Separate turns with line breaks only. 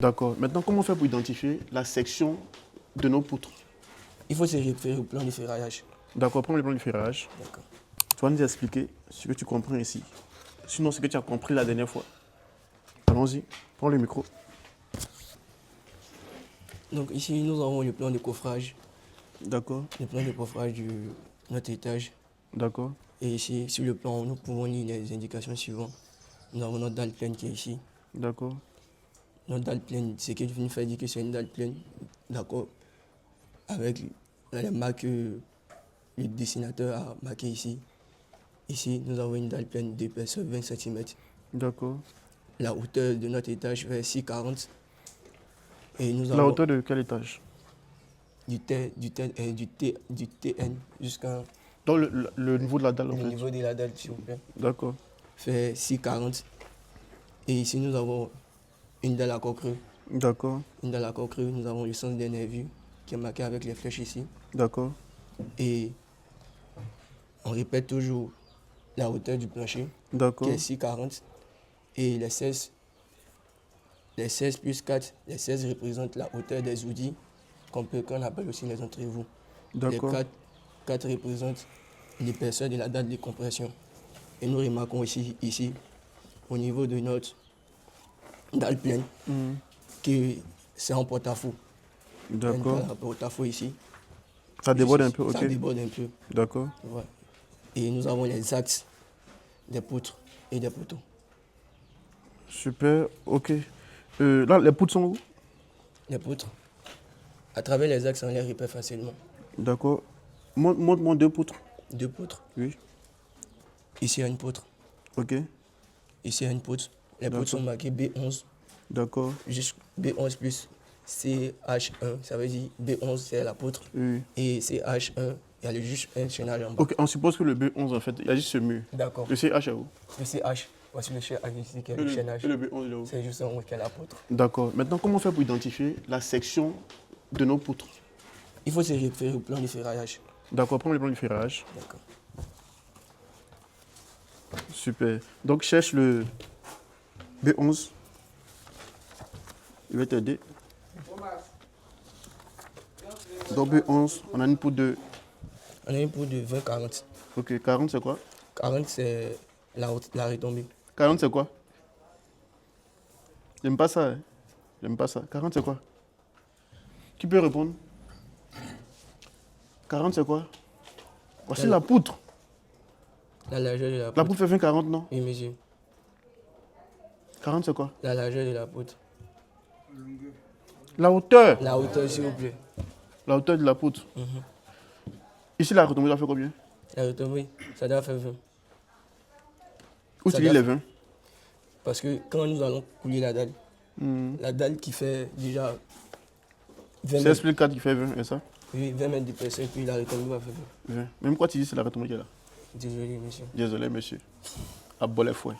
D'accord. Maintenant, comment on fait pour identifier la section de nos poutres?
Il faut se référer au plan de ferraillage.
D'accord, prends le plan de ferrage.
D'accord.
Tu vas nous expliquer ce que tu comprends ici. Sinon, ce que tu as compris la dernière fois. Allons-y, prends le micro.
Donc ici, nous avons le plan de coffrage.
D'accord,
Le plan de coffrage de notre étage.
d'accord,
Et ici, sur le plan, nous pouvons lire les indications suivantes. Nous avons notre dalle pleine qui est ici.
d'accord,
Notre dalle pleine, c'est que nous fait dire que c'est une dalle pleine, d'accord, avec les marques que le dessinateur a marquées ici. Ici, nous avons une dalle pleine d'épaisseur 20 cm.
d'accord.
La hauteur de notre étage fait 6,40. Et nous
La
avons
hauteur de quel étage?
du TN jusqu'à
Dans le niveau de la dalle, en
le
fait.
niveau de la dalle, s'il vous plaît,
D'accord,
fait 6,40. Et ici, nous avons une dalle à corps creux.
d'accord,
Une dalle à corps creux, nous avons le sens des nervures qui est marqué avec les flèches ici.
d'accord,
Et on répète toujours la hauteur du plancher, qui
d'accord,
est 6,40. Et les 16 plus 4, les 16 représentent la hauteur des outils qu'on appelle aussi les entrevous. Les
d'accord,
4 représentent l'épaisseur de la dalle de compression. Et nous remarquons ici, au niveau de notre dalle pleine, que c'est en porte-à-faux.
d'accord.
Un porte-à-faux ici.
Ça déborde un peu,
Ça
ok.
déborde un peu.
D'accord,
Ouais. Et nous avons les axes des poutres et des poteaux.
super, ok. Là, les poutres sont où?
Les poutres, à travers les axes, on les repère facilement.
D'accord. Montre-moi deux poutres.
2 poutres.
Oui,
Ici, il y a une poutre.
ok,
Ici, il y a une poutre. Les poutres sont marquées B11,
d'accord,
jusqu'à B11 plus CH1. Ça veut dire B11, c'est la poutre.
oui.
Et CH1, il y a le juste un chaînage en bas.
Ok, on suppose que le B11, en fait, il y a juste ce mur.
D'accord.
Le CH est où?
Le CH, voici le chaînage ici qui est
Et
le
le,
chaînage.
et le B11, il est où?
C'est juste en haut qui est la poutre.
D'accord. Maintenant, comment on fait pour identifier la section de nos poutres?
Il faut se référer au plan de ferraillage.
D'accord, prends le plan de ferrage.
D'accord.
Super. Donc, cherche le B11. Il va t'aider. Donc, B11, on a une poutre de...
On a une poutre de 20-40.
Ok, 40, c'est quoi?
40, c'est la retombée.
40, c'est quoi? J'aime pas ça, hein. J'aime pas ça. 40, c'est quoi? Qui peut répondre? 40, c'est quoi? Voici la poutre.
La largeur de la
La
poutre.
poutre fait 20, 40, non?
Oui, monsieur.
40, c'est quoi?
La largeur de la poutre.
La hauteur.
La hauteur, s'il vous plaît.
La hauteur de la poutre. Ici, la retombée doit faire combien?
La retombée, ça doit faire 20.
Où
Ça
tu lis
doit-
les 20?
Parce que quand nous allons couler la dalle qui fait déjà 20
C'est
mètres,
plus 4 qui fait 20, et ça?
oui, 20 mètres d'épaisseur, puis la retombée va faire 20.
20. Même quoi tu dis, c'est la retombée qui est là.
Désolé, monsieur.
Désolé, monsieur. À bol les fouets.